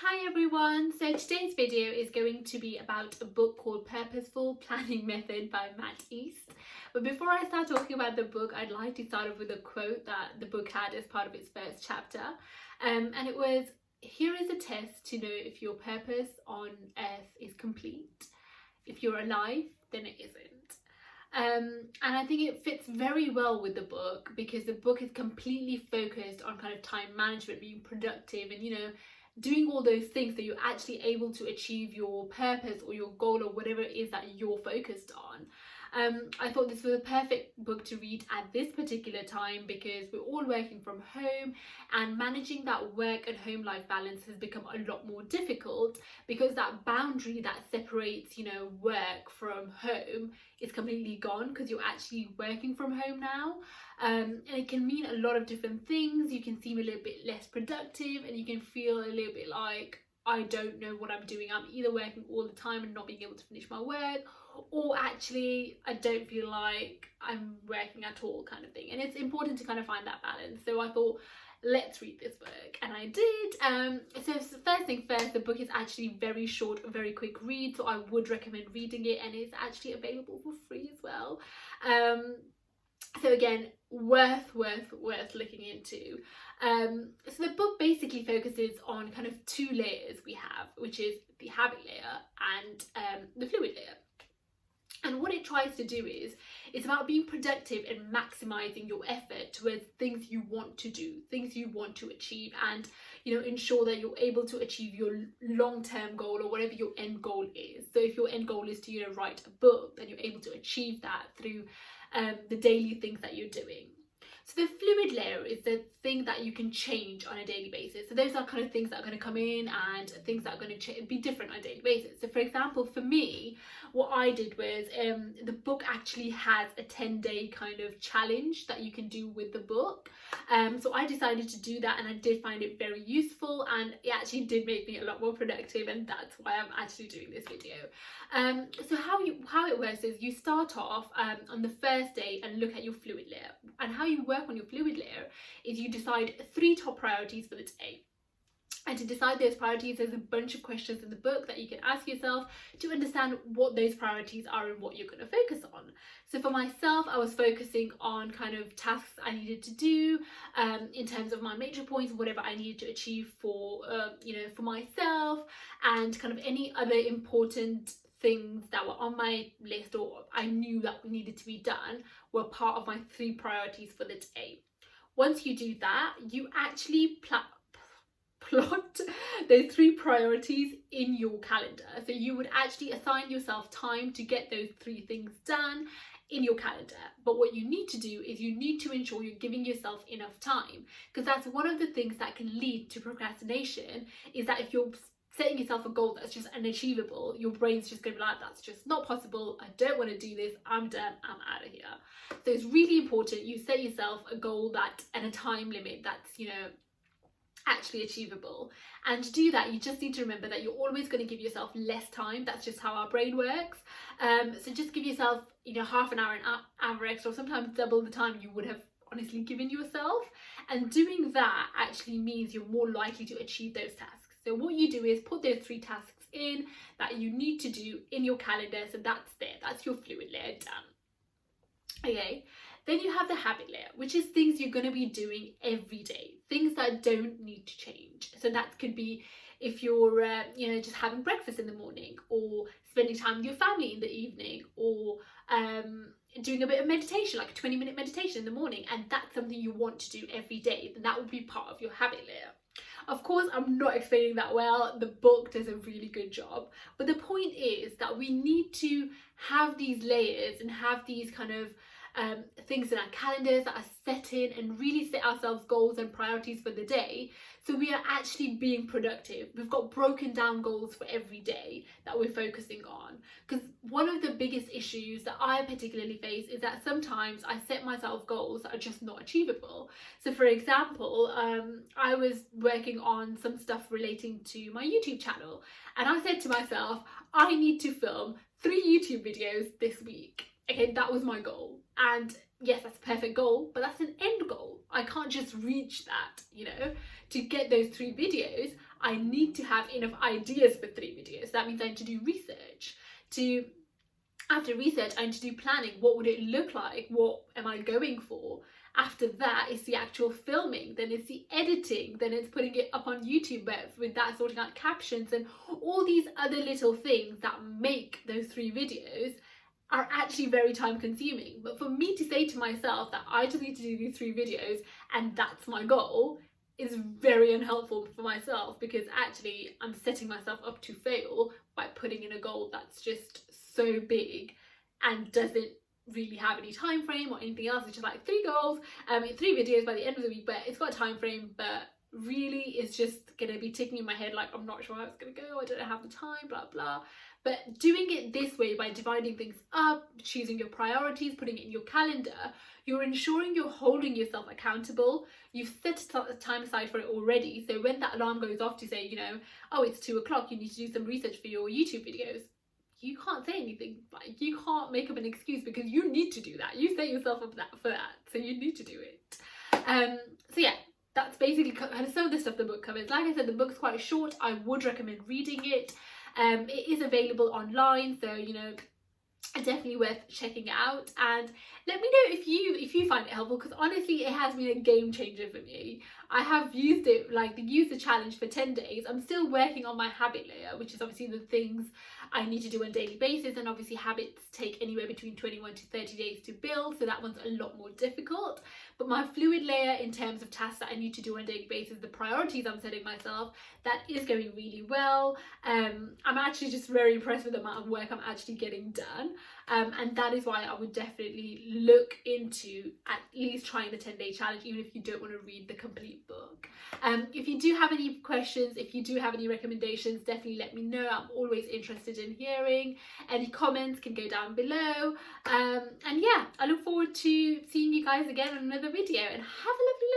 Hi everyone, so today's video is going to be about a book called Purposeful Planning Method by Matt East. But before I start talking about the book, I'd like to start off with a quote that the book had as part of its first chapter. And it was, "Here is a test to know if your purpose on earth is complete. If you're alive, then it isn't." And I think it fits very well with the book because the book is completely focused on kind of time management, being productive and, doing all those things that you're actually able to achieve your purpose or your goal or whatever it is that you're focused on. I thought this was a perfect book to read at this particular time because we're all working from home and managing that work and home life balance has become a lot more difficult because that boundary that separates, work from home is completely gone because you're actually working from home now. And it can mean a lot of different things. You can seem a little bit less productive and you can feel a little bit like, I don't know what I'm doing. I'm either working all the time and not being able to finish my work, or actually I don't feel like I'm working at all, kind of thing. And it's important to kind of find that balance. So I thought, let's read this book, and I did. So first thing first, the book is actually very short, a very quick read, so I would recommend reading it, and it's actually available for free as well. So again, worth looking into. So the book basically focuses on kind of two layers we have, which is the habit layer and the fluid layer. And what it tries to do is, it's about being productive and maximizing your effort towards things you want to do, things you want to achieve, and ensure that you're able to achieve your long-term goal or whatever your end goal is. So if your end goal is to write a book, then you're able to achieve that through the daily things that you're doing. So the fluid layer is the thing that you can change on a daily basis. So those are kind of things that are going to come in and things that are going to be different on a daily basis. So for example, for me, what I did was the book actually has a 10-day kind of challenge that you can do with the book. So I decided to do that, and I did find it very useful, and it actually did make me a lot more productive, and that's why I'm actually doing this video. So how it works is you start off on the first day and look at your fluid layer, and how you work on your fluid layer is you decide 3 top priorities for the day. And to decide those priorities, there's a bunch of questions in the book that you can ask yourself to understand what those priorities are and what you're going to focus on. So for myself, I was focusing on kind of tasks I needed to do in terms of my major points, whatever I needed to achieve for for myself, and kind of any other important things that were on my list or I knew that needed to be done were part of my 3 priorities for the day. Once you do that, you actually plot those 3 priorities in your calendar. So you would actually assign yourself time to get those 3 things done in your calendar. But what you need to do is you need to ensure you're giving yourself enough time, because that's one of the things that can lead to procrastination, is that if you're setting yourself a goal that's just unachievable, your brain's just going to be like, that's just not possible, I don't want to do this, I'm done, I'm out of here. So it's really important you set yourself a goal that and a time limit that's actually achievable. And to do that, you just need to remember that you're always going to give yourself less time. That's just how our brain works. So just give yourself half an hour, an hour extra, or sometimes double the time you would have honestly given yourself. And doing that actually means you're more likely to achieve those tasks. So what you do is put those 3 tasks in that you need to do in your calendar. So that's there, that's your fluid layer done. Okay, then you have the habit layer, which is things you're going to be doing every day, things that don't need to change. So that could be if you're just having breakfast in the morning, or spending time with your family in the evening, or doing a bit of meditation, like a 20-minute meditation in the morning, and that's something you want to do every day, then that would be part of your habit layer. Of course, I'm not explaining that well. The book does a really good job. But the point is that we need to have these layers and have these kind of things in our calendars that are set in, and really set ourselves goals and priorities for the day, so we are actually being productive. We've got broken down goals for every day that we're focusing on, because one of the biggest issues that I particularly face is that sometimes I set myself goals that are just not achievable. So for example, I was working on some stuff relating to my YouTube channel, and I said to myself, I need to film 3 YouTube videos this week. Okay, that was my goal, and yes, that's a perfect goal, but that's an end goal. I can't just reach that, you know. To get those 3 videos, I need to have enough ideas for 3 videos. That means I need to do research. After research, I need to do planning. What would it look like? What am I going for? After that, it's the actual filming, then it's the editing, then it's putting it up on YouTube, but with that, sorting out captions and all these other little things that make those 3 videos are actually very time consuming. But for me to say to myself that I just need to do these 3 videos and that's my goal is very unhelpful for myself, because actually I'm setting myself up to fail by putting in a goal that's just so big and doesn't really have any time frame or anything else. It's just like 3 goals, 3 videos by the end of the week, but it's got a time frame, but really it's just gonna be ticking in my head like, I'm not sure how it's gonna go, I don't have the time, blah blah. But doing it this way, by dividing things up, choosing your priorities, putting it in your calendar, you're ensuring you're holding yourself accountable. You've set time aside for it already, so when that alarm goes off to say, you know, oh, it's 2 o'clock, you need to do some research for your YouTube videos, you can't say anything. Like, you can't make up an excuse, because you need to do that. You set yourself up for that, so you need to do it. So yeah, that's basically kind of some of the stuff the book covers. Like I said, the book's quite short. I would recommend reading it. It is available online, so you know, definitely worth checking it out. And let me know if you find it helpful, because honestly it has been a game changer for me. I have used it, like used the challenge for 10 days. I'm still working on my habit layer, which is obviously the things I need to do on a daily basis, and obviously habits take anywhere between 21 to 30 days to build, so that one's a lot more difficult. But my fluid layer, in terms of tasks that I need to do on a daily basis, the priorities I'm setting myself, that is going really well. I'm actually just very impressed with the amount of work I'm actually getting done, and that is why I would definitely look into at least trying the 10-day challenge, even if you don't want to read the complete book. If you do have any questions, if you do have any recommendations, definitely let me know. I'm always interested in hearing. Any comments can go down below. And yeah, I look forward to seeing you guys again on another video, and have a lovely